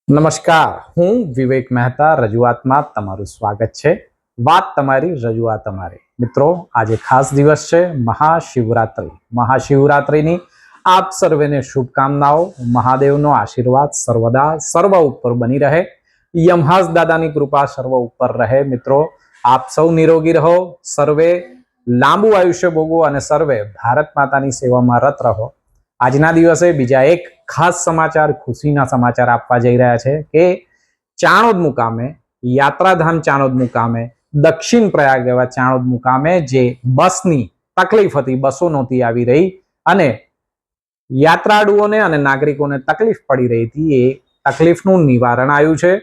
નમસ્કાર, હું વિવેક મહેતા રજૂઆતમાં તમારું સ્વાગત છે. વાત તમારી, રજૂઆત અમારી. મિત્રો, આજે ખાસ દિવસ છે, મહાશિવરાત્રિ. મહાશિવરાત્રિની આપ સર્વેને શુભકામનાઓ. મહાદેવનો આશીર્વાદ સર્વદા સર્વ ઉપર બની રહે. યમહાસ દાદાની કૃપા સર્વ ઉપર રહે. મિત્રો, આપ સૌ નિરોગી રહો, સર્વે લાંબુ આયુષ્ય ભોગવો અને સર્વે ભારત માતાની સેવામાં રત રહો. આજના દિવસે બીજા એક ખાસ સમાચાર, ખુશીના સમાચાર આપવા જઈ રહ્યા છે કે ચાણોદ મુકામે, યાત્રાધામ ચાણોદ મુકામે, દક્ષિણ પ્રયાગ એવા ચાણોદ મુકામે જે બસની તકલીફ હતી, બસો નહોતી આવી રહી અને યાત્રાળુઓને અને નાગરિકોને તકલીફ પડી રહી હતી, એ તકલીફનું નિવારણ આવ્યું છે.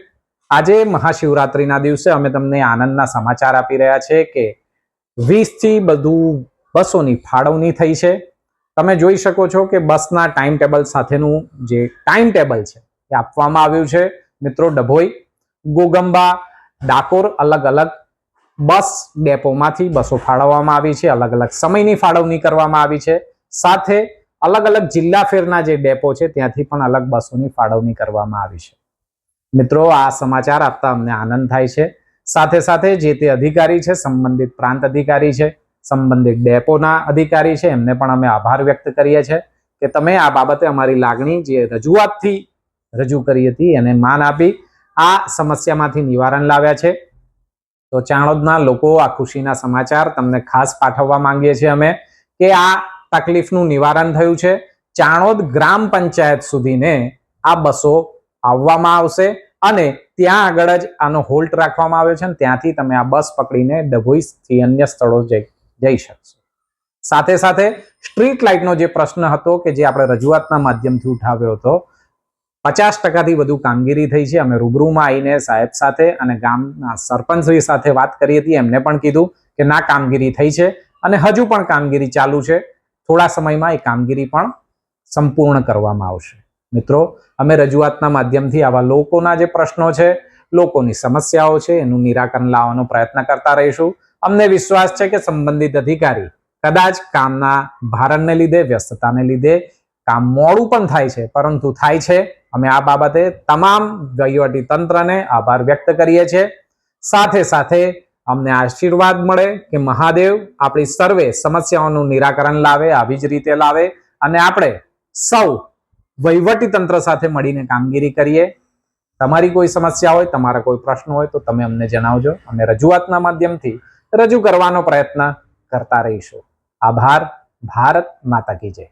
આજે મહાશિવરાત્રિના દિવસે અમે તમને આનંદના સમાચાર આપી રહ્યા છે કે 20 થી બધું બસોની ફાળવણી થઈ છે. તમે જોઈ શકો છો કે બસના ટાઈમ ટેબલ સાથેનું જે ટાઈમ ટેબલ છે એ આપવામાં આવ્યું છે. મિત્રો, ડભોઈ, ગોગંબા, ડાકોર અલગ અલગ બસ ડેપોમાંથી બસો ફાળવવામાં આવી છે. અલગ અલગ સમયની ફાળવણી કરવામાં આવી છે. સાથે અલગ અલગ જિલ્લા ફેરના જે ડેપો છે ત્યાંથી પણ અલગ બસોની ફાળવણી કરવામાં આવી છે. મિત્રો, આ સમાચાર આપતા અમને આનંદ થાય છે. સાથે સાથે જે તે અધિકારી છે, સંબંધિત પ્રાંત અધિકારી છે, સંબંધિત ડેપોના અધિકારી છે, એમને પણ અમે આભાર વ્યક્ત કરીએ છીએ કે તમે આ બાબતે અમારી લાગણી જે રજૂઆતથી રજૂ કરી હતી એને માન આપી આ સમસ્યામાંથી નિવારણ લાવ્યા છે. તો ચાણોદના લોકો, આ ખુશીના સમાચાર તમને ખાસ પાઠવવા માંગીએ છીએ અમે કે આ તકલીફનું નિવારણ થયું છે. ચાણોદ ગ્રામ પંચાયત સુધીને આ બસો આવવામાં આવશે અને ત્યાં આગળ જ આનો હોલ્ટ રાખવામાં આવ્યો છે અને ત્યાંથી તમે આ બસ પકડીને ડભોઈથી અન્ય સ્થળો જઈ શકશો. સાથે સાથે સ્ટ્રીટ લાઇટનો જે પ્રશ્ન હતો કે જે આપણે રજૂઆતના માધ્યમથી ઉઠાવ્યો હતો, 50% વધુ કામગીરી થઈ છે. અમે રૂબરૂમાં આવીને સાહેબ સાથે અને ગામના સરપંચશ્રી સાથે વાત કરી હતી. એમને પણ કીધું કે ના, કામગીરી થઈ છે અને હજુ પણ કામગીરી ચાલુ છે. થોડા સમયમાં એ કામગીરી પણ સંપૂર્ણ કરવામાં આવશે. મિત્રો, અમે રજૂઆતના માધ્યમથી આવા લોકોના જે પ્રશ્નો છે, લોકોની સમસ્યાઓ છે, એનું નિરાકરણ લાવવાનો પ્રયત્ન કરતા રહીશું. અમને વિશ્વાસ છે કે સંબંધિત અધિકારી કદાચ કામના ભારણને લીધે, વ્યસ્તતાને લીધે કામ મોડું પણ થાય છે, પરંતુ થાય છે. અમે આ બાબતે તમામ વહીવટી તંત્રને આભાર વ્યક્ત કરીએ છીએ. સાથે સાથે અમને આશીર્વાદ મળે કે મહાદેવ આપણી સર્વે સમસ્યાઓનું નિરાકરણ લાવે, આવી જ રીતે લાવે અને આપણે સૌ વહીવટી તંત્ર સાથે મળીને કામગીરી કરીએ. તમારી કોઈ સમસ્યા હોય, તમારા કોઈ પ્રશ્ન હોય તો તમે અમને જણાવજો. અમે રજૂઆતના માધ્યમથી રજૂ કરવાનો પ્રયત્ન કરતા રહીશું. આભાર. ભારત માતા કી જય.